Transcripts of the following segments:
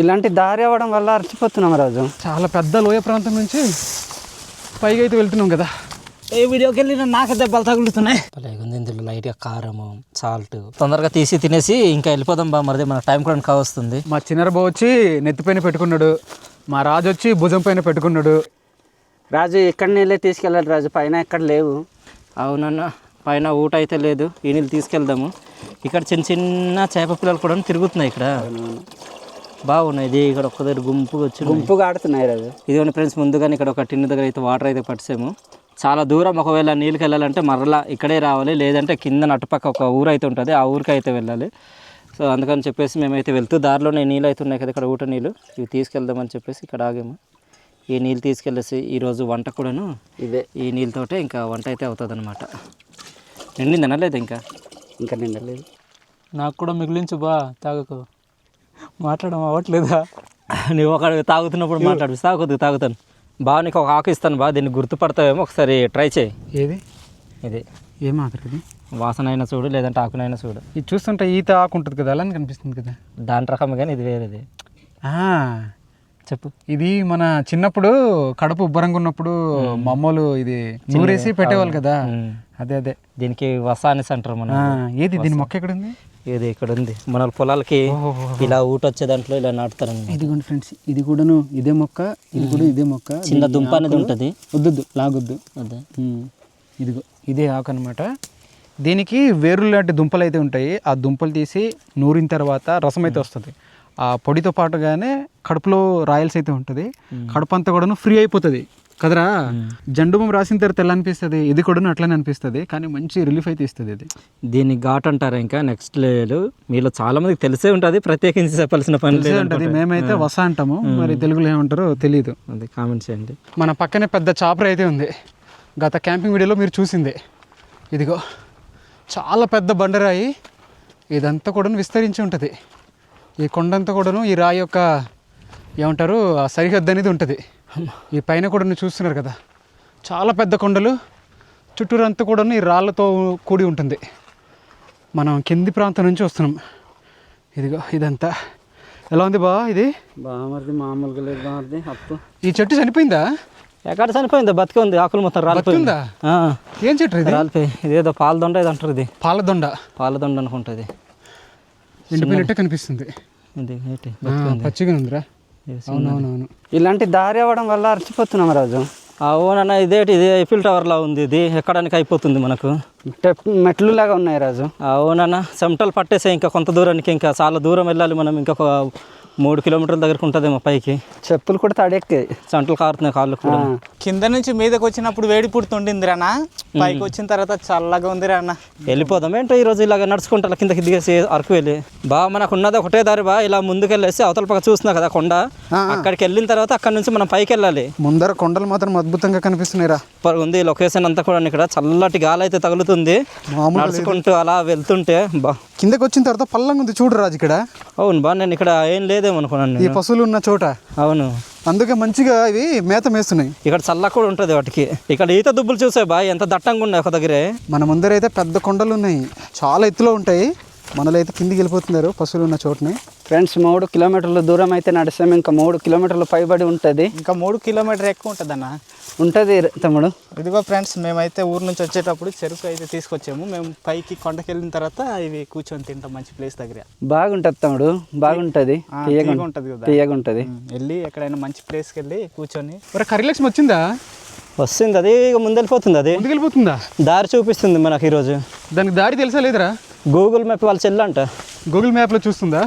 ఇలాంటి దారి అవ్వడం వల్ల అరిచిపోతున్నాం రాజు. చాలా పెద్ద లోయ ప్రాంతం నుంచి పైకి అయితే వెళ్తున్నాం కదా. ఏ వీడియోకి వెళ్ళినా నాకు దెబ్బలు తగులుతున్నాయి. లేకుంది ఇందులో లైట్గా కారము సాల్ట్ తొందరగా తీసి తినేసి ఇంకా వెళ్ళిపోదాం బా. మరిది మన టైం కూడా కావస్తుంది. మా చిన్నర బావ వచ్చి నెత్తిపైన పెట్టుకున్నాడు, మా రాజు వచ్చి భుజం పైన పెట్టుకున్నాడు. రాజు ఇక్కడ నీళ్ళే తీసుకెళ్ళాలి రాజు, పైన ఎక్కడ లేవు. అవునన్న, పైన ఊట అయితే లేదు, ఈ నీళ్ళు తీసుకెళ్దాము. ఇక్కడ చిన్న చిన్న చేప పిల్లలు కూడా తిరుగుతున్నాయి ఇక్కడ, బాగున్నాయి. ఇది ఇక్కడ ఒక్క దగ్గర గుంపుగా ఆడుతున్నాయి రాజు. ఇదిగోండి ఫ్రెండ్స్, ముందుగానే ఇక్కడ ఒక టిన్ను దగ్గర అయితే వాటర్ అయితే పట్టాము. చాలా దూరం ఒకవేళ నీళ్ళకి వెళ్ళాలంటే మరలా ఇక్కడే రావాలి, లేదంటే కింద అటుపక్క ఒక ఊరు అయితే ఉంటుంది, ఆ ఊరికి అయితే వెళ్ళాలి. సో అందుకని చెప్పేసి మేమైతే వెళ్తూ దారిలోనే నీళ్ళు అయితే ఉన్నాయి కదా ఇక్కడ ఊట నీళ్ళు, ఇవి తీసుకెళ్దామని చెప్పేసి ఇక్కడ ఆగాము. ఈ నీళ్ళు తీసుకెళ్ళేసి ఈరోజు వంట కూడాను ఇదే ఈ నీళ్ళతోటే ఇంకా వంట అయితే అవుతుంది అనమాట. నిండిందనా లేదా ఇంకా నిండలేదు. నాకు కూడా మిగిలించు బా, తాగకు. మాట్లాడడం అవ్వట్లేదా? నువ్వు ఒక తాగుతున్నప్పుడు మాట్లాడు. తాగుతాను బా, నీకు ఒక ఆకు ఇస్తాను బా, దీన్ని గుర్తుపడతావేమో, ఒకసారి ట్రై చేయి. ఏది? ఇది ఏం ఆకుది? వాసన అయినా చూడు, లేదంటే ఆకునైనా చూడు. ఇది చూస్తుంటే ఈత ఆకు ఉంటుంది కదా, అలా కనిపిస్తుంది కదా. దాని రకం కానీ ఇది వేరేది. చెప్పు. ఇది మన చిన్నప్పుడు కడుపు ఉబ్బరంగా ఉన్నప్పుడు మా అమ్మలు ఇది నూరేసి పెట్టేవాళ్ళు కదా, అదే అదే. దీనికి వసానిస్ అంటారు మన. ఏది దీని మొక్క ఎక్కడ ఉంది? ఇది ఇక్కడ ఉంది, మన పొలాలకి ఇలా ఊట వచ్చే దాంట్లో ఇలా నాటుతారు. ఇదిగోండి ఫ్రెండ్స్, ఇది కూడాను ఇదే మొక్క, ఇది కూడా ఇదే మొక్క. చిన్న దుంప అనేది ఉంటుంది, వద్దు లాగొద్దు. అదే ఇదిగో ఇదే ఆకు అనమాట. దీనికి వేరు లాంటి దుంపలు అయితే ఉంటాయి, ఆ దుంపలు తీసి నూరిన తర్వాత రసం అయితే వస్తుంది. ఆ పొడితో పాటుగానే కడుపులో రాయల్స్ అయితే ఉంటుంది, కడుపు అంతా కూడాను ఫ్రీ అయిపోతుంది కదరా. జండుబం రాసిన తర్వాత ఎలా అనిపిస్తుంది, ఇది కూడా అట్లనే అనిపిస్తుంది, కానీ మంచి రిలీఫ్ అయితే ఇస్తుంది ఇది. దీన్ని ఘాట్ అంటారు. ఇంకా నెక్స్ట్ లెవెల్ మీలో చాలా మందికి తెలిసే ఉంటుంది, ప్రత్యేకించి చెప్పాల్సిన పని ఉంటుంది. మేమైతే వస అంటాము, మరి తెలుగులో ఏమంటారో తెలియదు, అది కామెంట్ చేయండి. మన పక్కనే పెద్ద చాపర అయితే ఉంది, గత క్యాంపింగ్ వీడియోలో మీరు చూసిందే. ఇదిగో చాలా పెద్ద బండరాయి, ఇదంతా కూడా విస్తరించి ఉంటుంది. ఈ కొండంతా కూడాను ఈ రాయి యొక్క ఏమంటారు సరిహద్దు అనేది ఉంటుంది. ఈ పైన కూడా చూస్తున్నారు కదా, చాలా పెద్ద కొండలు, చుట్టూరు అంతా కూడా ఈ రాళ్ళతో కూడి ఉంటుంది. మనం కింది ప్రాంతం నుంచి వస్తున్నాం. ఇదిగో ఇదంతా ఎలా ఉంది బా? ఇది బామర్ది మామూలుగా లేదు బామర్ది. అప్పు ఈ చెట్టు చనిపోయిందా? ఎక్కడ చనిపోయిందా? బతికే ఉంది, ఆకులు మొత్తం రాలిపోయిందా? ఏం చెట్టు ఇది? రాలిపోయి ఇదేదో పాలదొండ ఇది అంటారు. ఇది పాలదొండ అనుకుంటుంది. ఎండిపోయినట్టే కనిపిస్తుంది, ఇది పచ్చిగా ఉందిరా. అవునవునవును. ఇలాంటి దారి అవ్వడం వల్ల అరిచిపోతున్నాం రాజు. అవునన్నా, ఇది ఐఫిల్ టవర్ లా ఉంది, ఇది ఎక్కడానికి అయిపోతుంది మనకు. మెట్లు లాగా ఉన్నాయి రాజు. అవునన్నా, చెమటలు పట్టేసాయి. ఇంకా కొంత దూరానికి, ఇంకా చాలా దూరం వెళ్ళాలి మనం, ఇంకొక 3 కిలోమీటర్ల దగ్గరకు ఉంటుందేమో పైకి. చెప్పులు కూడా తడెక్కాయి, చెమటలు కారుతున్నాయి కాళ్ళు కూడా. కింద నుంచి మీదకి వచ్చినప్పుడు వేడి పుడుతుండింది రానా, పైకి వచ్చిన తర్వాత చల్లగా ఉంది రానా. వెళ్ళిపోదాం ఏంటో ఈరోజు ఇలాగ నడుచుకుంటా కిందకి దిగేసి అరకు వెళ్ళి. బాగా మనకు ఉన్నది ఒకటే దారి బా, ఇలా ముందుకు వెళ్ళేసి అవతల పక్క చూస్తున్నా కదా కొండ, అక్కడికి వెళ్ళిన తర్వాత అక్కడ నుంచి మనం పైకి వెళ్ళాలి. ముందర కొండలు మాత్రం అద్భుతంగా కనిపిస్తున్నాయిరా. ఉంది లొకేషన్ అంతా కూడా. ఇక్కడ చల్లటి గాలి అయితే తగులుతుంది, నడుచుకుంటూ అలా వెళ్తుంటే. బా కిందకి వచ్చిన తర్వాత పల్లంగా ఉంది చూడు రాజు ఇక్కడ. అవును బా, నేను ఇక్కడ ఏం లేదేమో అనుకున్నాను, ఈ పశువులు ఉన్న చోట. అవును, అందుకే మంచిగా ఇవి మేత మేస్తున్నాయి. ఇక్కడ చల్ల కూడా ఉంటుంది వాటికి. ఇక్కడ ఈత దుబ్బులు చూసే బా, ఎంత దట్టంగా ఉన్నాయి ఒక దగ్గరే. మన ముందరైతే పెద్ద కొండలు ఉన్నాయి, చాలా ఎత్తులో ఉంటాయి. మనలో అయితే కిందికి వెళ్ళిపోతున్నారు పశువులు ఉన్న చోటని. ఫ్రెండ్స్ 3 కిలోమీటర్ల దూరం అయితే నడిస్తాం, ఇంకా 3 కిలోమీటర్లు పైబడి ఉంటుంది. ఇంకా 3 కిలోమీటర్ ఎక్కువ ఉంటుంది అన్న. ఉంటుంది తమ్ముడు. ఇదిగో ఫ్రెండ్స్, మేమైతే ఊరు నుంచి వచ్చేటప్పుడు చెరుకు అయితే తీసుకొచ్చాము. మేము పైకి కొండకి వెళ్ళిన తర్వాత ఇవి కూర్చొని తింటాం మంచి ప్లేస్ దగ్గర. బాగుంటుంది తమ్ముడు, బాగుంటుంది, ఉంటుంది కదా, తీయగుంటుంది. వెళ్ళి ఎక్కడైనా మంచి ప్లేస్కి వెళ్ళి కూర్చొని. కరిలక్ష్మి వచ్చిందా? వస్తుంది, అది ఇక ముందెళ్ళిపోతుంది. అది ముందుకెళ్ళిపోతుందా? దారి చూపిస్తుంది మనకి ఈరోజు. దానికి దారి తెలుసా లేదురా? గూగుల్ మ్యాప్ వాళ్ళు చెల్లంట, గూగుల్ మ్యాప్లో చూస్తుందా?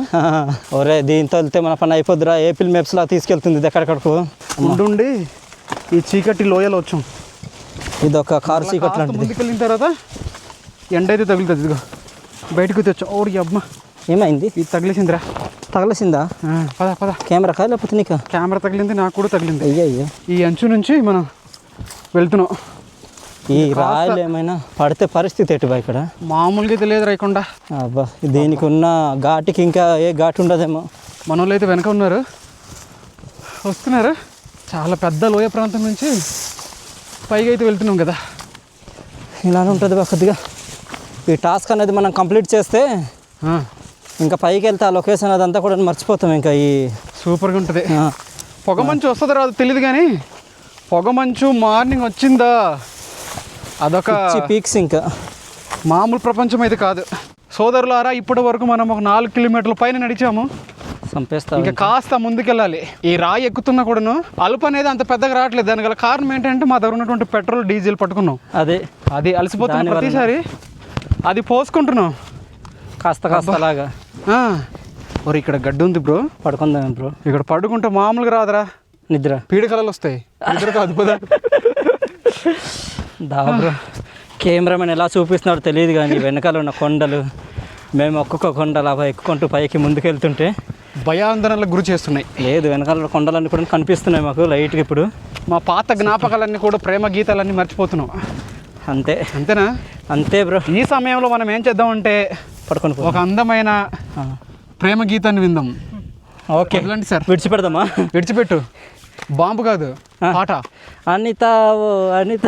ఒరే దీంతో వెళ్తే మన పని అయిపోద్దురా, ఏపీల్ మ్యాప్స్లా తీసుకెళ్తుంది ఇది ఎక్కడికడుకు. ఉండి ఈ చీకటి లోయలో వచ్చాం. ఇది ఒక కారు చీకటి లాంటిది. ముందుకు వెళ్ళిన తర్వాత ఎండ అయితే తగులుతుంది. ఇదిగో బయటకు వచ్చాం. ఓడి అమ్మ, ఏమైంది? ఇది తగిలేసిందిరా. తగలేసిందా? పద పద. కెమెరా కాదు లేకపోతే నీకు? కెమెరా తగిలింది, నాకు కూడా తగిలింది. అయ్యో, ఈ అంచు నుంచి మనం వెళ్తున్నాం. ఈ రాయలు ఏమైనా పడితే పరిస్థితి ఎటు బా ఇక్కడ? మామూలుగా అయితే లేదు రాయకుండా. అబ్బా, దీనికి ఉన్న ఘాటికి ఇంకా ఏ ఘాటు ఉండదేమో. మన వాళ్ళు అయితే వెనక ఉన్నారు, వస్తున్నారు. చాలా పెద్ద లోయ ప్రాంతం నుంచి పైకి అయితే వెళ్తున్నాం కదా. ఇలానే ఉంటుంది బా కొద్దిగా. ఈ టాస్క్ అనేది మనం కంప్లీట్ చేస్తే ఇంకా పైకి వెళ్తే ఆ లొకేషన్ అదంతా కూడా మర్చిపోతాం. ఇంకా ఈ సూపర్గా ఉంటుంది. పొగ మంచు వస్తుందో రాదు తెలియదు కానీ పొగ మంచు మార్నింగ్ వచ్చిందా అదొక పీక్స్ ఇంకా మామూలు ప్రపంచం అయితే కాదు. సోదరులారా, ఇప్పటి వరకు మనం ఒక 4 కిలోమీటర్ల పైన నడిచాము. చంపేస్తాం. ఇంకా కాస్త ముందుకెళ్ళాలి. ఈ రాయి ఎక్కుతున్నా కూడాను అలుపు అనేది అంత పెద్దగా రావట్లేదు. దాని గల కారణం ఏంటంటే మా దగ్గర ఉన్నటువంటి పెట్రోల్ డీజిల్ పట్టుకున్నాం. అది అలసిపోతున్న ప్రతిసారి అది పోసుకుంటున్నాం కాస్త అలాగా. మరి ఇక్కడ గడ్డి ఉంది బ్రో, పడుకుందాం బ్రో. ఇక్కడ పడుకుంటే మామూలుగా రాదురా నిద్ర, పీడకలలు వస్తాయి. నిద్ర కాదు పదా. బ్రో కెమెరామెన్ ఎలా చూపిస్తున్నాడో తెలియదు కానీ వెనకాల ఉన్న కొండలు, మేము ఒక్కొక్క కొండలు అలా ఎక్కుకుంటూ పైకి ముందుకెళ్తుంటే భయాందోళనలకు గురి చేస్తున్నాయి. లేదు, వెనకాల కొండలన్నీ కూడా కనిపిస్తున్నాయి మాకు లైట్గా. ఇప్పుడు మా పాత జ్ఞాపకాలన్నీ కూడా ప్రేమ గీతాలన్నీ మర్చిపోతున్నాం. అంతేనా? అంతే బ్రో. ఈ సమయంలో మనం ఏం చేద్దామంటే పడుకొని ఒక అందమైన ప్రేమ గీతాన్ని విందాం. ఓకే సార్, విడిచిపెడదామా? విడిచిపెట్టు. బాంబు కాదు, పాట. అనిత అనిత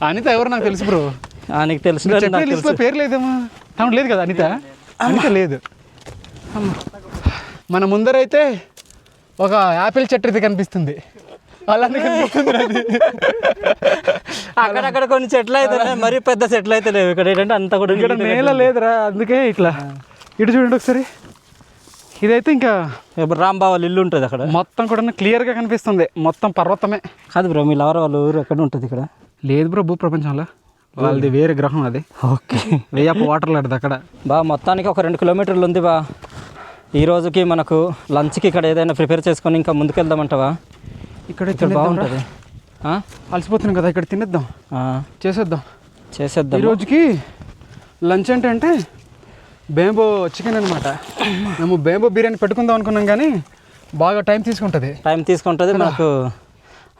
అనిత ఎవరు నాకు తెలుసు బ్రో. నీకు తెలుసు? పేరు లేదేమో. లేదు కదా అనిత. అనిత లేదు. మన ముందరైతే ఒక యాపిల్ చెట్టు అయితే కనిపిస్తుంది. అలానే కనిపిస్తుంది. అక్కడక్కడ కొన్ని చెట్లు అయితే మరీ పెద్ద చెట్లు అయితే లేవు. ఇక్కడ ఏంటంటే అంతా కూడా ఇక్కడ నేల లేదురా, అందుకే ఇట్లా. ఇటు చూడండి ఒకసారి. ఇదైతే ఇంకా రాంబావాళ్ళ ఇల్లు ఉంటుంది అక్కడ. మొత్తం కూడా క్లియర్గా కనిపిస్తుంది. మొత్తం పర్వతమే. కాదు బ్రో, మీ లవర్ వాళ్ళ ఊరు ఎక్కడ ఉంటుంది ఇక్కడ? లేదు బ్రో, భూ ప్రపంచంలో వాళ్ళది వేరే గ్రహం. అది ఓకే. వేయపు వాటర్ లాంటిది అక్కడ. మొత్తానికి ఒక 2 కిలోమీటర్లు ఉంది ఈ రోజుకి మనకు లంచ్కి ఇక్కడ ఏదైనా ప్రిపేర్ చేసుకొని ఇంకా ముందుకెళ్దామంటావా? ఇక్కడ బాగుంటుంది. అలసిపోతున్నాం కదా, ఇక్కడ తినేద్దాం. చేసేద్దాం. ఈ రోజుకి లంచ్ అంటే బేంబో చికెన్ అనమాట. మేము బేంబో బిర్యానీ పెట్టుకుందాం అనుకున్నాం కానీ బాగా టైం తీసుకుంటుంది. మనకు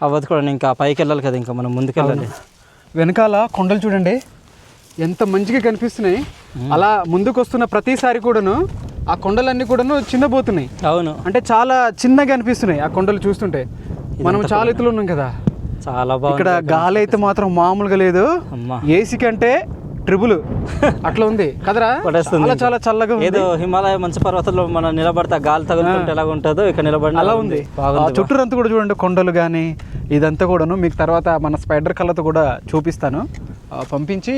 అవ్వదు కూడా. ఇంకా పైకి వెళ్ళాలి కదా, ఇంకా మనం ముందుకెళ్ళాలి. వెనకాల కొండలు చూడండి ఎంత మంచిగా కనిపిస్తున్నాయి. అలా ముందుకు వస్తున్న ప్రతిసారి కూడాను ఆ కొండలన్నీ కూడాను చిన్నబోతున్నాయి. అవును, అంటే చాలా చిన్నగా అనిపిస్తున్నాయి ఆ కొండలు చూస్తుంటే. మనం చాలా ఎత్తులో ఉన్నాం కదా, చాలా బాగుంది. ఇక్కడ గాలి అయితే మాత్రం మామూలుగా లేదు. ఏసీ కంటే ట్రిబుల్ అట్లా ఉంది కదరా. చాలా చల్లగా ఏదో హిమాలయ మంచు పర్వతాల్లో మనం నిలబడితే గాలి తగులుతుంటే ఎలా ఉంటుందో ఇక్కడ నిలబడి అలా ఉంది. చుట్టూరంతా కూడా చూడండి కొండలు కానీ ఇదంతా కూడాను. మీకు తర్వాత మన స్పైడర్ కళ్ళతో కూడా చూపిస్తాను, పంపించి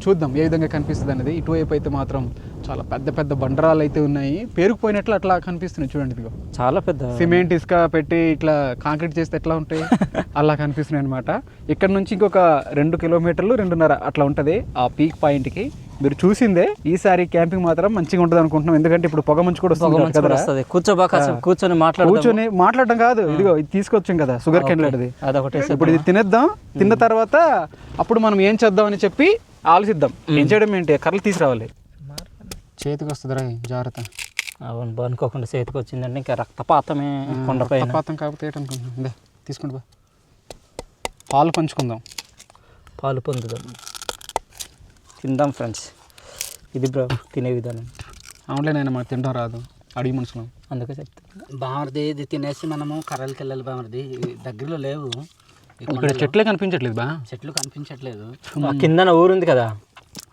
చూద్దాం ఏ విధంగా కనిపిస్తుంది అనేది. ఇటువైపు అయితే మాత్రం చాలా పెద్ద పెద్ద బండరాలు అయితే ఉన్నాయి, పేరుకుపోయినట్లు అట్లా కనిపిస్తున్నాయి. చూడండి, ఇదిగో చాలా పెద్ద సిమెంట్ ఇసుక పెట్టి ఇట్లా కాంక్రీట్ చేస్తే ఎట్లా ఉంటాయి అలా కనిపిస్తున్నాయి అనమాట. ఇక్కడ నుంచి ఇంకొక 2 కిలోమీటర్లు 2.5 అట్లా ఉంటుంది ఆ పీక్ పాయింట్కి. మీరు చూసిందే. ఈసారి క్యాంపింగ్ మాత్రం మంచిగా ఉంటుంది అనుకుంటున్నాం, ఎందుకంటే ఇప్పుడు పొగ మంచు కూడా వస్తుంది. కూర్చొని మాట్లాడడం కాదు, ఇదిగో ఇది తీసుకొచ్చాం కదా షుగర్ కేన్ లాంటిది. ఇప్పుడు ఇది తినేద్దాం. తిన్న తర్వాత అప్పుడు మనం ఏం చేద్దాం అని చెప్పి ఆలోచిద్దాం. ఏం చేయడం ఏంటి, కర్రలు తీసుకురావాలి. చేతికి వస్తుంది రా, జాగ్రత్త. అవును, అనుకోకుండా చేతికి వచ్చిందంటే ఇంకా రక్తపాతమే. కొండపై రక్తపాతం కాకపోతే ఏంటనుకుంటున్నాం. తీసుకుంటా, పాలు పంచుకుందాం. పాలు పొందుదాం, తిందాం ఫ్రెండ్స్. ఇది బ్రో తినే విధానం. అవునులేనైనా మనకు తినడం రాదు, అడిగి మనుషులు. అందుకే చెప్తాను బామర్ది. ఇది తినేసి మనము కర్రలకి వెళ్ళాలి బామర్ది. దగ్గరలో లేవు ఇక్కడ, చెట్లే కనిపించట్లేదు. చెట్లు కనిపించట్లేదు. కిందన ఊరు ఉంది కదా,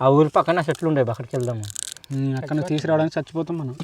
ఆ ఊరు పక్కన చెట్లు ఉండేవి, అక్కడికి వెళ్దాము. అక్కడ తీసుకురావడానికి చచ్చిపోతాం మనం.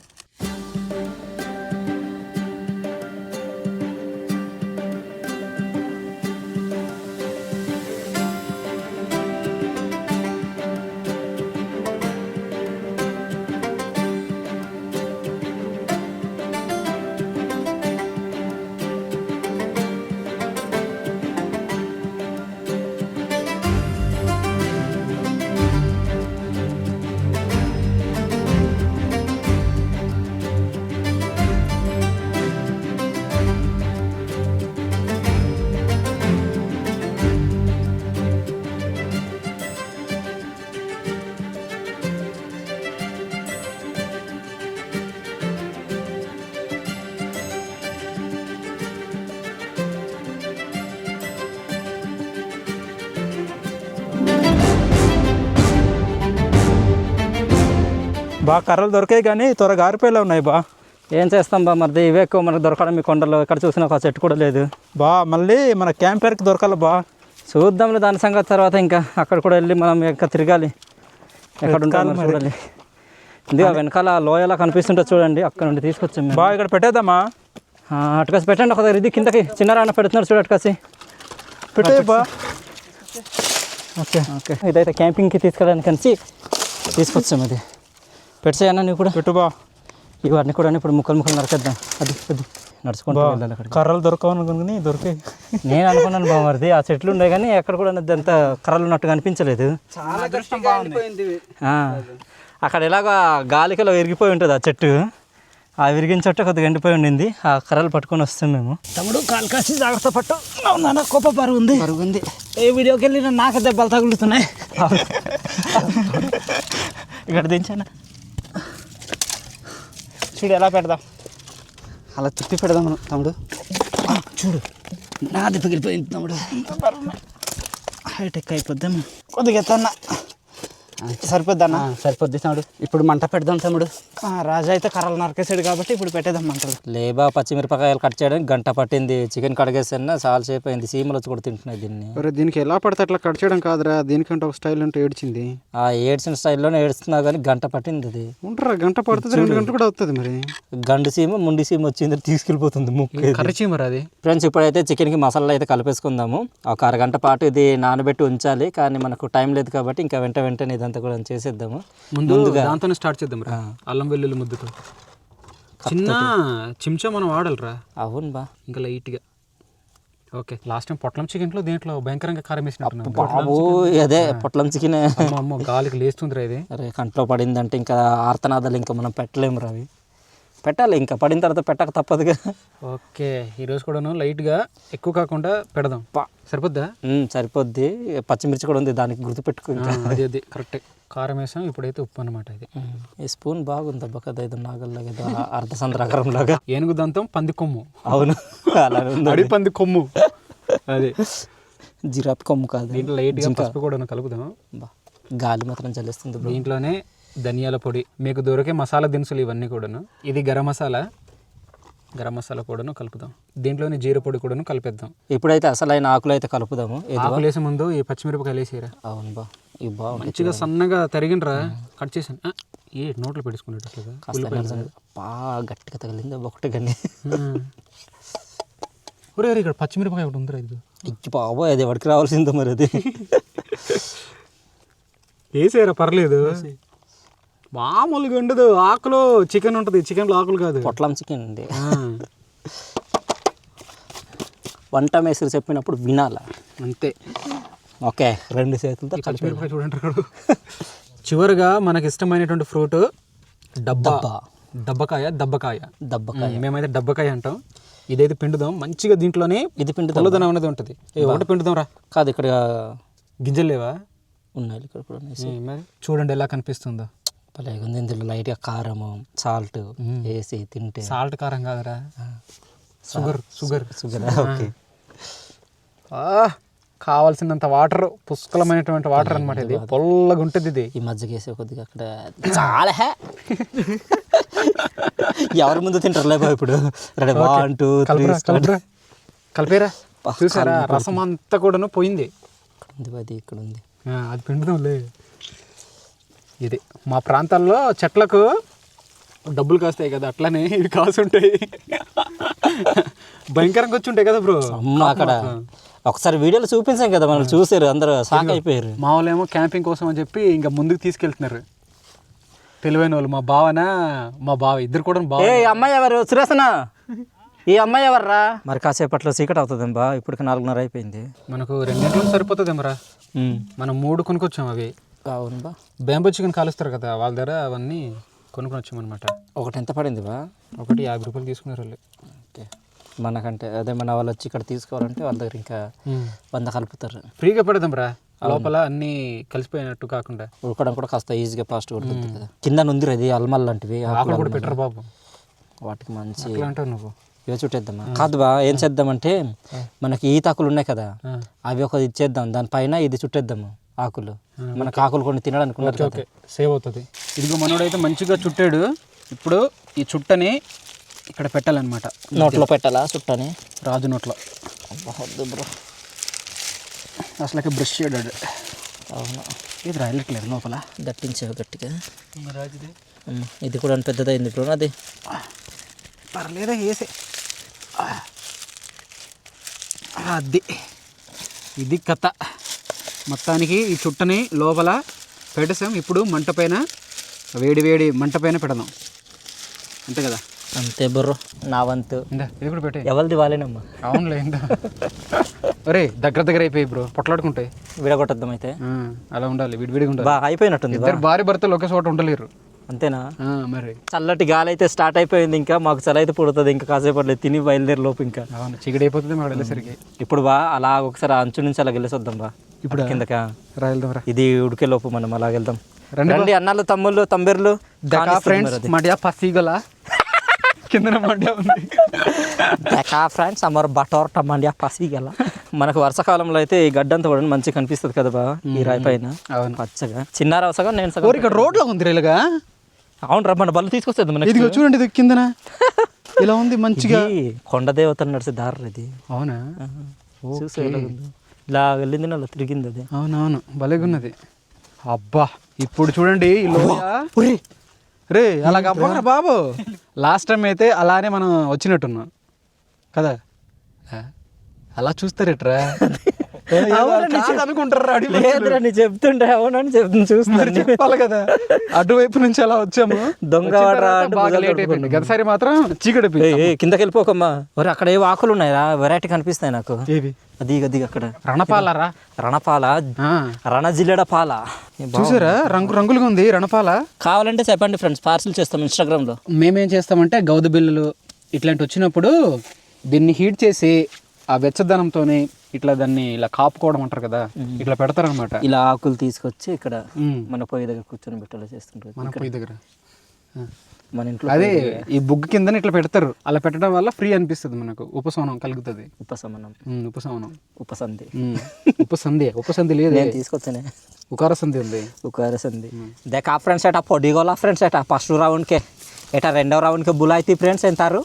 కర్రలు దొరికాయి కానీ త్వరగా ఆరిపోయేలా ఉన్నాయి. ఏం చేస్తాం మరి, ఇవే ఎక్కువ మనకు దొరకడం. మీ కొండలో ఎక్కడ చూసినా ఒక చెట్టు కూడా లేదు. మళ్ళీ మన క్యాంపర్కి దొరకాలి. చూద్దాంలే దాని సంగతి తర్వాత. ఇంకా అక్కడ కూడా వెళ్ళి మనం ఇంకా తిరగాలి, ఎక్కడ ఉంటామో చూడాలి. ఇది వెనకాల లోయలా కనిపిస్తుంటే చూడండి, అక్కడ నుండి తీసుకొచ్చాం మేము. ఇక్కడ పెట్టేద్దామా? అటుకాసి పెట్టండి ఒకసారి, ఇది కిందకి చిన్న రాన్న పెడుతున్నారు చూడు అటుకాసి. పెట్టే బా. ఓకే ఓకే, ఇదైతే క్యాంపింగ్కి తీసుకెళ్ళడానికి కలిసి తీసుకొచ్చాము. ఇది పెట్టేయన్నా నువ్వు కూడా పెట్టు బా. ఇవన్నీ కూడా ఇప్పుడు ముక్కలు నరకేద్దాం. అది నడుచుకుంటూ వెళ్ళాలి అక్కడ. కర్రలు దొరకవనుకుని దొరికాయి. నేను అనుకున్నాను బామర్ది, ఆ చెట్లు ఉన్నాయి కానీ ఎక్కడ కూడా అంత కర్రలు ఉన్నట్టుగా అనిపించలేదు. చాలా అదృష్టం బాగుంది. అక్కడ ఎలాగో గాలికలో విరిగిపోయి ఉంటుంది ఆ చెట్టు, ఆ విరిగిన చెట్టు కొద్దిగా ఎండిపోయి ఉండింది. ఆ కర్రలు పట్టుకొని వస్తాం మేము. తమ్ముడు కాలు కాసి జాగ్రత్త పట్టు. నాన్న కోప పరుగుంది. ఏ వీడియోకి వెళ్ళి నాకు దెబ్బలు తగులుతున్నాయి. ఇక్కడ దించాను చూడు ఎలా పెడదాం. అలా తిప్పి పెడదాం మనం తమ్ముడు. చూడు నాది పగిలిపోయింది తమ్ముడు. హైటెక్ అయిపోద్దాం. కొద్దిగా ఎత్తన్నా సరిపోద్దన్నా. సరిపోద్ది తమ్ముడు. ఇప్పుడు మంట పెడదాం తమ్ముడు. రాజా అయితే కర్రలు నరికేసాడు కాబట్టి ఇప్పుడు పెట్టేద్దాం మంటలు. లేబా పచ్చిమిరపకాయలు కట్ చేయడానికి గంట పట్టింది. చికెన్ కడిగేసాను చాలా సేపు అయింది. సీమలు వచ్చి కూడా తింటున్నాయి దీన్ని. దీనికి ఎలా పడితే అట్లా కట్ చేయడం కాదురా, దీనికంటే ఒక స్టైల్ అంటే ఏడ్చింది. ఆ ఏడ్చిన స్టైల్లోనే ఏడుస్తున్నా కానీ గంట పట్టింది. అది ఉంటారా గంట పడుతుంది, 2 గంటలు కూడా అవుతుంది. మరి గండు సీమ ముండి సీమ వచ్చింది తీసుకెళ్ళిపోతుంది ముక్కు. కర్రీ మరి అది. ఫ్రెండ్స్ ఇప్పుడైతే చికెన్కి మసాలా అయితే కలిపేసుకుందాము. ఒక అరగంట పాటు ఇది నానబెట్టి ఉంచాలి, కానీ మనకు టైం లేదు కాబట్టి ఇంకా వెంటనే ఇదంతా కూడా చేసేద్దాము. ముందుగా దాంతోనే స్టార్ట్ చేద్దాం. అల్లం వెల్లుల్లి ముద్దతో చిన్న చెంచా మనం వాడాలిరా. అవును బా, ఇంకా లైట్గా. ఓకే, లాస్ట్ టైం పొట్లం చికెన్లో దీంట్లో భయంకరంగా కారం వేసినట్టు. బాబు అదే పొట్లం చికెన్. అమ్మో గాలికి లేస్తుందిరా ఇది. అరే కంట్లో పడిందంటే ఇంకా ఆర్తనాదాలు ఇంకా మనం పెట్టలేము రావి. పెట్టాలి, ఇంకా పడిన తర్వాత పెట్టక తప్పదుగా. ఓకే, ఈరోజు కూడాను లైట్గా ఎక్కువ కాకుండా పెడదాం. సరిపోద్దా? సరిపోద్ది. పచ్చిమిర్చి కూడా ఉంది, దానికి గుర్తుపెట్టుకో. ఇంకా అది కరెక్ట్. కారం వేసాం, ఇప్పుడైతే ఉప్పు అనమాట. ఇది ఈ స్పూన్ బాగుంది అబ్బా కదా, ఇది నాగల్లాగా ఏదో అర్ధసంద్రాకారం లాగా. ఏనుగు దంతం పంది కొమ్ము. అవును అలానే ఉంది. అడి పంది కొమ్ము అది జిరాఫ్ కొమ్ము కాదు. దీంట్లో లైట్గా పసుపు కూడా కలుపుదాం. బా గాలి మాత్రం చల్లేస్తుంది. దీంట్లోనే ధనియాల పొడి, మీకు దొరికే మసాలా దినుసులు ఇవన్నీ కూడాను. ఇది గరం మసాలా కూడాను కలుపుదాం. దీంట్లోనే జీర పొడి కూడాను కలిపేద్దాం. ఇప్పుడైతే అసలైన ఆకులు అయితే కలుపుదాము. ఆకులు వేసే ముందు ఈ పచ్చిమిరపకాయలు వేసేరా. అవును బా, ఇవి బాగుంది. మంచిగా సన్నగా తరిగినరా, కట్ చేసాను. ఏ నోట్లో పెట్టుకునేటట్లుగా బాగా గట్టిగా తగిలింది ఒకటి కానీ. ఒరే ఇక్కడ పచ్చిమిరపకాయ ఒకటి ఉందిరా. ఇది ఇచ్చి బాబోయ్, అది ఎవరికి రావాల్సిందో మరి. అది వేసేరా పర్లేదు, మామూలుగా ఉండదు. ఆకులో చికెన్ ఉంటుంది, చికెన్లో ఆకులు కాదు. పొట్లం చికెన్ అండి. వంట మేస్త్రి చెప్పినప్పుడు వినాలా, అంతే. ఓకే, 2 చేతులతో పచ్చిమిరపకాయ చూడండి. చివరిగా మనకి ఇష్టమైనటువంటి ఫ్రూట్ దబ్బకాయ. మేమైతే డబ్బకాయ అంటాం. ఇదైతే పిండుదాం మంచిగా. దీంట్లోనే ఇది తెల్లదనం అనేది ఉంటుంది. ఒకటి పిండుదాం రా. కాదు, ఇక్కడ గింజలు లేవా? ఉన్నాయి ఇక్కడ కూడా. మరి చూడండి ఎలా కనిపిస్తుందో. భలే ఉంది. ఇందులో లైట్గా కారము, సాల్ట్ వేసి తింటే. సాల్ట్ కారం కాదరా, షుగర్. ఓకే, కావాల్సినంత వాటర్, పుష్కలమైనటువంటి వాటర్ అనమాట. ఇది పొల్లగా ఉంటుంది. ఇది ఈ మజ్జిగ వేసే కొద్దిగా అక్కడ చాలా ఎవరి ముందు తింటారులే ఇప్పుడు. 1 2 3 కలిపేరా. చూసారా, రసం అంతా కూడాను పోయింది. అది ఇక్కడ ఉంది, అది పిండుదాంలే. ఇది మా ప్రాంతాల్లో చెట్లకు డబ్బులు కాస్తాయి కదా, అట్లానే ఇవి కాసుంటాయి. భయంకరంగా వచ్చి ఉంటాయి కదా బ్రో. అమ్మ అక్కడ ఒకసారి వీడియోలో చూపించాం కదా, మనం చూసారు, అందరూ షాక్ అయిపోయారు. మా వాళ్ళేమో క్యాంపింగ్ కోసం అని చెప్పి ఇంకా ముందుకు తీసుకెళ్తున్నారు తెలివైన వాళ్ళు. మా బావ ఇద్దరు కూడా. ఏ అమ్మాయి ఎవరు? సురేషనా, ఈ అమ్మాయి ఎవర్రా? మరి కాసేపట్లో చీకటి అవుతుంది బా, ఇప్పటికి 4:30 అయిపోయింది. మనకు 2 గంటలు సరిపోతుందేమరా. మనం 3 కొనుక్కొచ్చాం అవి. అవును బా, బ్యాంబూ చికెన్ కాలుస్తారు కదా, వాళ్ళ దగ్గర అవన్నీ కొనుక్కొని వచ్చామన్నమాట. ఒకటి ఎంత పడింది బా? ఒకటి 50 రూపాయలు తీసుకున్నారు వాళ్ళు. ఓకే, మనకంటే అదే మన వాళ్ళు వచ్చి ఇక్కడ తీసుకోవాలంటే వాళ్ళ దగ్గర ఇంకా 100 కలుపుతారు. ఫ్రీగా పెడదాం రా, లోపల అన్నీ కలిసిపోయినట్టు కాకుండా. ఉడకడం కూడా కాస్త ఈజీగా ఫాస్ట్ ఉడుతుంది కదా. కింద ఉంది అది అల్మల్ లాంటివి ఆకులు కూడా పెట్టరు బాబు. వాటికి మంచి అంటావు నువ్వు. ఇవే చుట్టేద్దామా? కాదు బా, ఏం చేద్దామంటే మనకి ఈతాకులు ఉన్నాయి కదా, అవి ఒకటి ఇచ్చేద్దాం, దానిపైన ఇది చుట్టేద్దాము ఆకులు. మనకు ఆకులు కొన్ని తినడానికి ఉన్నది. ఓకే, సేవ్ అవుతుంది. ఇదిగో మనోడైతే మంచిగా చుట్టాడు. ఇప్పుడు ఈ చుట్టని ఇక్కడ పెట్టాలన్నమాట. నోట్లో పెట్టాలా చుట్టని? రాజు నోట్లో. వద్దు బ్రో, అసలుకి బ్రష్ చేయడాడు. అవును, ఇది రాయట్లేదు లోపల. దట్టించావు గట్టిగా. రాజుది ఇది కూడా పెద్దదైంది బ్రో అది. పర్లేదా వేసే అది. ఇది కథ మొత్తానికి. ఈ చుట్టని లోపల పెట్టేసాం. ఇప్పుడు మంట పైన వేడి మంట పైన పెడదాం అంతే కదా. అంతే బ్రో, నా వంతు. ఇది కూడా పెట్టే ఎవరిది వాళ్ళేనమ్మా. అవునులే. ఒరే దగ్గర అయిపోయి బ్రో, పొట్లాడుకుంటాయి. విడగొట్టద్దాం అయితే. అలా ఉండాలి, విడివిడిగా ఉండాలి. బాగా అయిపోయినట్టుంది. ఇద్దరు భార్య భర్తలు ఒకే చోట ఉండలేరు. అంతేనా? మరి చల్లటి గాలి అయితే స్టార్ట్ అయిపోయింది. ఇంకా మాకు చలి అయితే పుడుతుంది ఇంకా కాసేపట్లేదు తిని బయలుదేరి లోపు. ఇంకా అవును, చీకటి అయిపోతుంది మాకు వెళ్ళేసరికి. ఇప్పుడు బా అలా ఒకసారి అంచు నుంచి అలా వెళ్ళేసి వద్దాం బా. ఇప్పుడు కిందకా వెళ్దాం. ఇది ఉడికే లోపు మనం అలా వెళ్దాం. రండి అన్నాళ్ళు, తమ్ముళ్ళు, తంబెర్లు. ఫ్రెండ్స్ మడియా పసిగల కింద మండ్యా ఉంది. ఫ్రెండ్స్ అమర్ బటర్ టమాండియా పసిగల. మనకు వర్షాకాలంలో అయితే ఈ గడ్డంతా కూడా మంచిగా కనిపిస్తుంది కదా బా, ఈ రాయి పైన పచ్చగా. చిన్నారా సగం నేను సగం. ఇక్కడ రోడ్లో ఉంది రేలుగా. అవును రా, మన బళ్ళు తీసుకొస్తుంది మనకి. ఇదిగో చూడండి, ఇది కిందన ఇలా ఉంది మంచిగా. కొండ దేవతను నడిచే దారి ఇది. అవునా? చూసే ఇలా వెళ్ళింది అలా తిరిగింది అది. అవునవును, భలేగా ఉన్నది. అబ్బా ఇప్పుడు చూడండి ఈ లోయ. రే అలా అబ్బరా బాబు. లాస్ట్ టైం అయితే అలానే మనం వచ్చినట్టున్నాం కదా. అలా చూస్తారేట్రా అనుకుంటారా? చెప్తుంటే అవునని చూస్తున్నారు, చెప్పాలి కదా. అటువైపు నుంచి అలా వచ్చాము. దొంగ గతసారి మాత్రం చీకటి. కిందకి వెళ్ళిపోకమ్మా. ఒరే అక్కడ ఏ ఆకులు ఉన్నాయా, వెరైటీ కనిపిస్తాయి నాకు. అది అక్కడ రణపాలరా. రణపాల, రణజిల్లెడ పాల. చూసారా రంగులుగా ఉంది రణపాల. కావాలంటే చెప్పండి ఫ్రెండ్స్, పార్సిల్ చేస్తాం ఇన్స్టాగ్రామ్ లో. మేమేం చేస్తామంటే గౌదు బిల్లులు ఇట్లాంటి వచ్చినప్పుడు దీన్ని హీట్ చేసి ఆ వెచ్చదనంతోనే ఇట్లా దాన్ని ఇలా కాపుకోవడం అంటారు కదా, ఇట్లా పెడతారనమాట. ఇలా ఆకులు తీసుకొచ్చి ఇక్కడ మన పొయ్యి దగ్గర కూర్చొని పెట్టాలి చేస్తుంటారు. మన పొయ్యి దగ్గర మన ఇంట్లో అదే ఈ బుగ్గు కింద ఇట్లా పెడతారు. అలా పెట్టడం వల్ల ఫ్రీ అనిపిస్తుంది, మనకు ఉపశమనం కలుగుతుంది. ఉపసంధి లేదు, తీసుకొచ్చానే. ఉకారసంధి ఉంది. ఉకారసంధి देखा फ्रेंड्स एटा పొడిగోలా ఫ్రెండ్స్ एटा ఫస్ట్ రౌండ్ కే एटा రెండవ రౌండ్ కే బులాయితి ఫ్రెండ్స్ ఎంతారు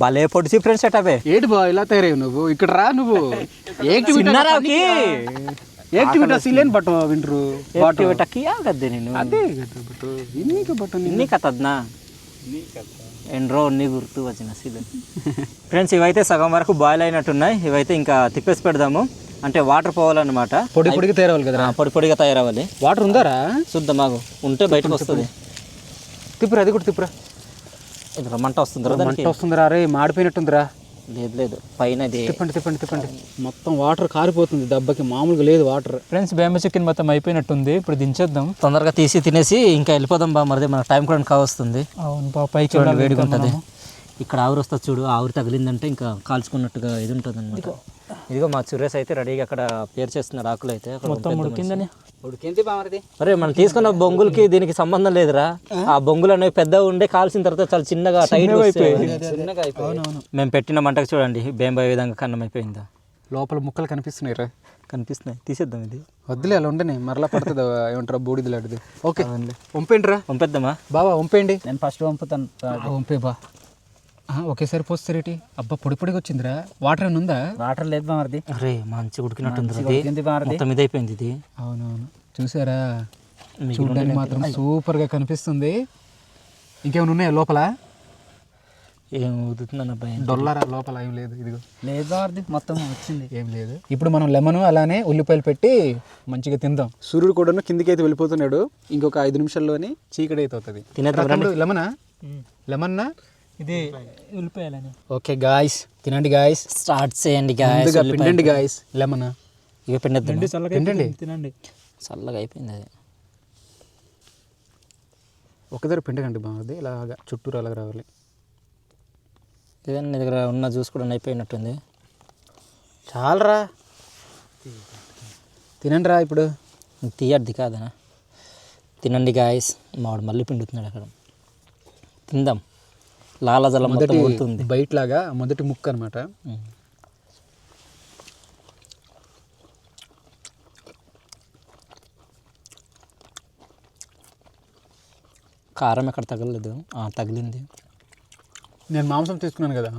భలే పొడిచి ఫ్రెండ్స్ एटा బే. ఏంటి బా ఇలా తయారయ్యావు నువ్వు? ఇక్కడ రా నువ్వు. Silane but winter Kia Gadde నేను అదే బట్ ఇన్నిక బట్ ఇన్ని కతద్నా ఎండ్రో అన్ని గుర్తు వచ్చిన సిలేన్. ఫ్రెండ్స్ ఇవైతే సగం వరకు బాయిల్ అయినట్టున్నాయి. ఇవైతే ఇంకా తిప్పేసి పెడదాము, అంటే వాటర్ పోవాలన్నమాట. పొడిగా తయారవ్వాలి కదా. పొడిగా తయారవ్వాలి. వాటర్ ఉందారా? చూద్దాం మాకు, ఉంటే బయటకు వస్తుంది. తిప్పురా, అది కూడా తిప్పురా. ఇది మంట వస్తుందిరా. అరే మాడిపోయినట్టుందిరా. లేదు పైన తిప్పండి. మొత్తం వాటర్ కారిపోతుంది దెబ్బకి, మామూలుగా లేదు వాటర్. ఫ్రెండ్స్ బేమ చికెన్ మొత్తం అయిపోయినట్టుంది. ఇప్పుడు దించేద్దాం, తొందరగా తీసి తినేసి ఇంకా వెళ్ళిపోదాం బా. మరి మన టైం కూడా కావస్తుంది. అవును బా, పైకి వేడిగా ఉంటుంది. ఇక్కడ ఆవిరి వస్తుంది చూడు, ఆవిరి తగిలిందంటే ఇంకా కాల్చుకున్నట్టుగా ఇది ఉంటుంది అనమాట. ఇదిగో మా సురేష్ అయితే రెడీగా అక్కడ పేరు చేస్తున్నారు. ఆకులు అయితే ఉడికింది బామరిది. అరే మనం తీసుకున్న బొంగులకి దీనికి సంబంధం లేదురా. ఆ బొంగులు అనేవి పెద్దగా ఉండే, కాల్సిన తర్వాత చాలా చిన్నగా టైట్ అయిపోయింది. మేము పెట్టిన మంటకు చూడండి బేంబాయి విధంగా కన్నం అయిపోయిందా. లోపల ముక్కలు కనిపిస్తున్నాయి రా. కనిపిస్తున్నాయి, తీసేద్దాం. ఇది వద్దులే అలా ఉండని, మరలా పడుతుంది ఏమంటారా బూడిది లాంటిది. ఓకే వంపేయండి రా. వంపేద్దామా బాబా? వంపేయండి. నేను ఫస్ట్ వంపుతాను. వంపే బా. ఒకేసారి పోస్తారేటి? అబ్బా పొడిగా వచ్చిందిరా. వాటర్ ఏమైనా ఉందా? వాటర్ లేదు బామరిది. అరే మంచి ఉడికినట్టుంది. మొత్తం ఇది అయిపోయింది ఇది. అవునవును, చూసారా? చూడడానికి మాత్రం సూపర్గా కనిపిస్తుంది. ఇంకేమైనా ఉన్నాయా లోపల? ఏం ఊదుతుందన్న భయం. డొల్లరా లోపల ఏం లేదు. ఇదిగో లేదు బామరిది, మొత్తం వచ్చింది. ఏం లేదు. ఇప్పుడు మనం లెమన్ అలానే ఉల్లిపాయలు పెట్టి మంచిగా తిందాం. సూర్యుడు కూడా కిందికి అయితే వెళ్ళిపోతున్నాడు. ఇంకొక 5 నిమిషాల్లోని చీకటి అయితే అవుతుంది. తినేద్దాం. లెమన్నా ఇది ఉల్లిపాయలని. ఓకే గాయస్, తినండి గాయస్. స్టార్ట్ చేయండి గాయస్. పిండండి గాయస్ లెమన్. ఇక పిండేద్దాం. తినండి. చల్లగా అయిపోయింది అది. ఒకదారి పిండకండి బాగుంది. ఇలాగా చుట్టూరు అలాగ రావాలి. ఇదండి నీ దగ్గర ఉన్న జ్యూస్ కూడా అయిపోయినట్టుంది. చాలరా, తినండి రా. ఇప్పుడు తీయద్ది కాదనా. తినండి గాయస్. మావాడు మళ్ళీ పిండుతున్నాడు అక్కడ. తిందాం. లాలజలం మొత్తం ఊరుతుంది. బయట లాగా మొదటి ముక్క అనమాట. కారం ఎక్కడ తగలలేదు. తగిలింది. నేను మాంసం తీసుకున్నాను కదా,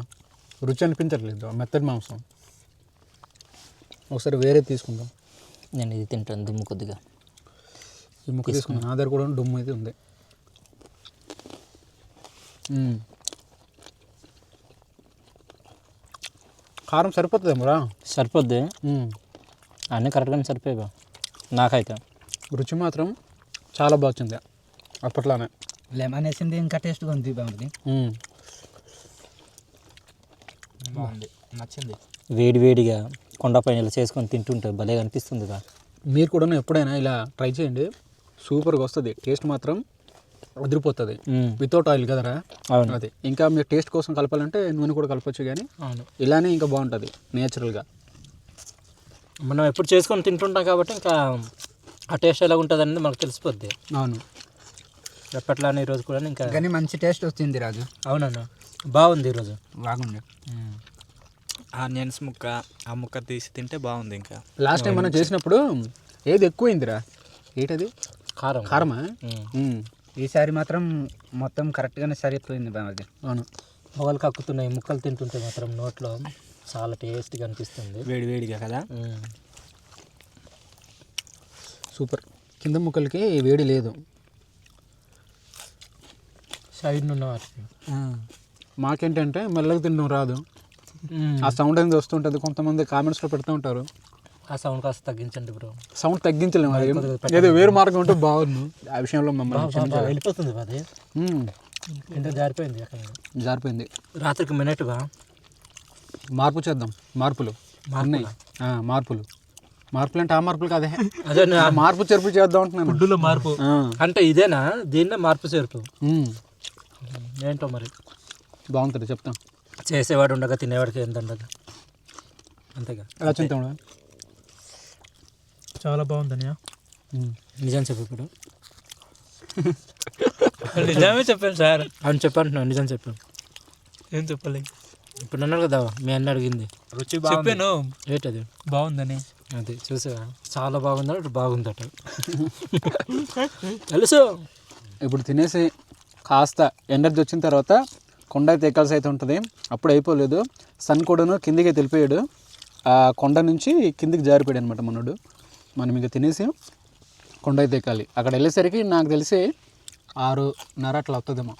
రుచి అనిపించట్లేదు. మెత్తటి మాంసం. ఒకసారి వేరే తీసుకుందాం. నేను ఇది తింటాను దుమ్ము కొద్దిగా. ఈ ముక్క తీసుకున్నాను. నా దగ్గర కూడా దుమ్ము అయితే ఉంది. కారం సరిపోతుందేమోరా. సరిపోద్ది, అన్నీ కరెక్ట్గానే సరిపోయి బా. నాకైతే రుచి మాత్రం చాలా బాగుంది అప్పట్లానే. లెమన్ వేసింది ఇంకా టేస్ట్గా ఉంది బాగుంది. బాగుంది, నచ్చింది. వేడి వేడిగా కొండపైన ఇలా చేసుకొని తింటుంటే భలే అనిపిస్తుంది బా. మీరు కూడా ఎప్పుడైనా ఇలా ట్రై చేయండి, సూపర్గా వస్తుంది. టేస్ట్ మాత్రం అదిరిపోతుంది. వితౌట్ ఆయిల్ కదరా. అవును. అది ఇంకా మీరు టేస్ట్ కోసం కలపాలంటే నూనె కూడా కలపచ్చు, కానీ అవును, ఇలానే ఇంకా బాగుంటుంది నేచురల్గా. మనం ఎప్పుడు చేసుకొని తింటుంటాం కాబట్టి ఇంకా ఆ టేస్ట్ ఎలా ఉంటుంది అనేది మనకు తెలిసిపోద్ది. అవును, ఎప్పట్లానే ఈరోజు కూడా ఇంకా కానీ మంచి టేస్ట్ వచ్చింది రాజు. అవునన్నా బాగుంది ఈరోజు. బాగుంది. ఆనియన్స్ ముక్క, ఆ ముక్క తీసి తింటే బాగుంది. ఇంకా లాస్ట్ టైం మనం చేసినప్పుడు ఏది ఎక్కువైందిరా? ఏంటది? కారం. కారమా? ఈసారి మాత్రం మొత్తం కరెక్ట్గానే సరిపోయింది బాగుంది. అవును, మొగలు కక్కుతున్నాయి, ముక్కలు తింటుంటే మాత్రం నోట్లో చాలా టేస్ట్గా అనిపిస్తుంది. వేడి వేడిగా కదా. సూపర్. కింద ముక్కలకి వేడి లేదు. సైడ్ ఉన్న వాటికి మాకేంటంటే మెల్లగా తినడం రాదు. ఆ సౌండ్ అనేది వస్తుంటుంది. కొంతమంది కామెంట్స్లో పెడుతూ ఉంటారు, ఆ సౌండ్ కాస్త తగ్గించండి బ్రో. సౌండ్ తగ్గించలేము. అది ఏదో వేరు మార్గం ఉంటే బాగుంది. ఆ విషయంలో మమ్మల్ని క్షమించాలి. వెళ్ళిపోతుంది అది ఇంత జారిపోయింది. అక్కడ జారిపోయింది. రాత్రికి మినిట్గా మార్పు చేద్దాం. మార్పులు ఉన్నాయి. మార్పులు అంటే ఆ మార్పులు కాదే, అదే మార్పు చెరుపు చేద్దాం అంటున్నాను. ఫుడ్లో మార్పు అంటే ఇదేనా? దీన్నే మార్పు చేర్పు ఏంటో మరి. బాగుంటుంది, చెప్తాం. చేసేవాడు ఉండగా తినేవాడికి ఎంత ఉండగా, అంతేగా. ఎలా చెప్తాం? చాలా బాగుందనియా. నిజం చెప్పు ఇప్పుడు. నిజమే చెప్పాను సార్. అవును చెప్పంటున్నాను, నిజం చెప్పాను. ఏం చెప్పాలి? ఇప్పుడు అన్నాడు కదా మీ అన్న అడిగింది, రుచి చెప్పాను ఏంటది? బాగుందని. అది చూసావా, చాలా బాగుందట. బాగుందట తెలుసు. ఇప్పుడు తినేసి కాస్త ఎనర్జీ వచ్చిన తర్వాత కొండ అయితే ఎక్కాల్సి అయితే ఉంటుంది. అప్పుడు అయిపోలేదు, సన్ కూడాను కిందికి తెలిపోయాడు. ఆ కొండ నుంచి కిందికి జారిపోయాడు అనమాట మనోడు. మనం ఇంకా తినేసి కొండ అయితే ఎక్కాలి. అక్కడ వెళ్ళేసరికి నాకు తెలిసి 6:30 అట్లా అవుతుందేమో.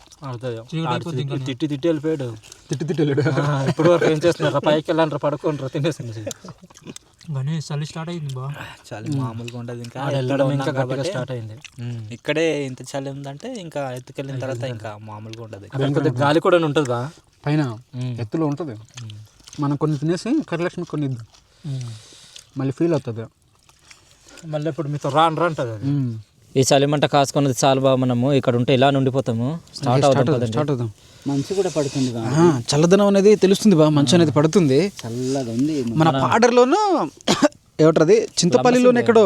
తిట్టి తిట్టి వెళ్ళిపోయాడు. తిట్టి వెళ్ళాడు. ఇప్పుడు వరకు ఏం చేస్తున్నారు? పైకి వెళ్ళంటారు, పడుకుంటారు, తినేసి కానీ చలి స్టార్ట్ అయింది బా. చలి మామూలుగా ఉండదు. ఇంకా వెళ్ళడం ఇంకా గట్టిగా స్టార్ట్ అయింది. ఇక్కడే ఇంత చలి ఉందంటే ఇంకా ఎత్తుకెళ్ళిన తర్వాత ఇంకా మామూలుగా ఉండదు. గాలి కూడా ఉంటుంది బా పైన ఎత్తులో ఉంటుంది. మనం కొన్ని తినేసి కరిలక్ష్మి కొన్ని ఇద్దాం, మళ్ళీ ఫీల్ అవుతుంది. మళ్ళీ ఇప్పుడు మీతో రాను అంటుంది అది. ఈ చలిమంట కాసుకున్నది చాలా బాగా. మనము ఇక్కడ ఉంటే ఇలా ఉండిపోతాము. స్టార్ట్ అవుతాం. మంచి కూడా పడుతుంది. చల్లదనం అనేది తెలుస్తుంది బా. మంచు అనేది పడుతుంది, చల్లగా ఉంది. మన పాడర్లోనూ ఏమంటారు చింతపల్లిలోనే ఎక్కడో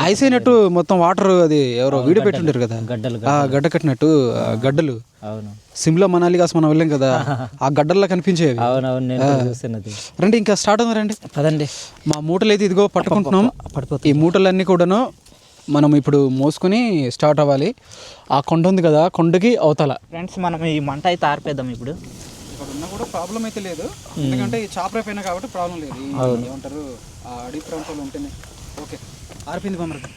ఐస్ అయినట్టు మొత్తం వాటర్. అది ఎవరో వీడియో పెట్టుంటారు కదా, గడ్డ కట్టినట్టు గడ్డలు. అవును, సిమ్లా మనాలి కాస్త మనం వెళ్ళాం కదా, ఆ గడ్డల్లో కనిపించేవి. అవునవును, చూస్తున్నది. రండి ఇంకా స్టార్ట్ అవుతుంది, రండి పదండి. మా మూటలు అయితే ఇదిగో పట్టుకుంటున్నాం. ఈ మూటలన్నీ కూడాను మనం ఇప్పుడు మోసుకొని స్టార్ట్ అవ్వాలి. ఆ కొండ ఉంది కదా, కొండకి అవతల. ఫ్రెండ్స్, మనం ఈ మంట అయితే ఆర్పేద్దాం. ఇప్పుడు ఇక్కడ ఉన్నా కూడా ప్రాబ్లం అయితే లేదు, ఎందుకంటే ఈ చాపర్ అయిపోయినా కాబట్టి ప్రాబ్లం లేదు. ఏమంటారు, ఆ అడవి ప్రాంతంలో ఉంటేనే ఓకే. ఆర్పింది బొమ్మరు.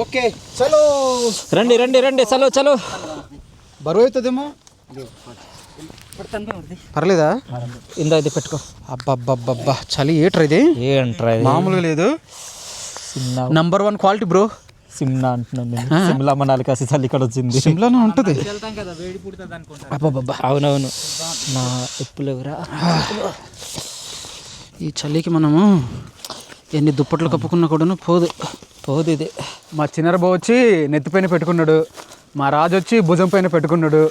ఓకే చలో, రండి రండి రండి, చలో చలో. బరువు అవుతుందేమో, పర్లేదా? ఇందా ఇది పెట్టుకో. అబ్బబ్బబ్బబ్బా, చలి ఏట్రా ఇది, ఏంట్రా మామూలుగా లేదు. Number 1 quality bro. సిమ్లా అంటున్నాను నేను. సిమ్లా మనాలి కాసి చలి ఇక్కడ వచ్చింది. సిమ్లానే ఉంటుంది. అబ్బబ్బబ్బా, అవునవును. నా ఎప్పులు ఎవరా. ఈ చలికి మనము ఎన్ని దుప్పట్లు కప్పుకున్నా కూడాను పోదు ఇది. మా చిన్నరబాబు వచ్చి నెత్తిపైన పెట్టుకున్నాడు, మా రాజు వచ్చి భుజం పైన పెట్టుకున్నాడు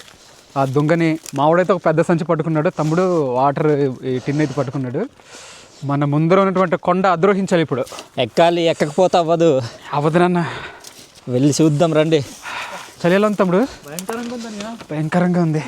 ఆ దొంగని. మావాడైతే ఒక పెద్ద సంచి పట్టుకున్నాడు, తమ్ముడు వాటర్ ఈ టిన్ అయితే పట్టుకున్నాడు. మన ముందర ఉన్నటువంటి కొండ అద్రోహించాలి ఇప్పుడు. ఎక్కాలి, ఎక్కకపోతే అవ్వదు. అవదనన్న, వెళ్ళి చూద్దాం రండి. చలి ఎలా ఉంది తమ్ముడు? భయంకరంగా ఉంది.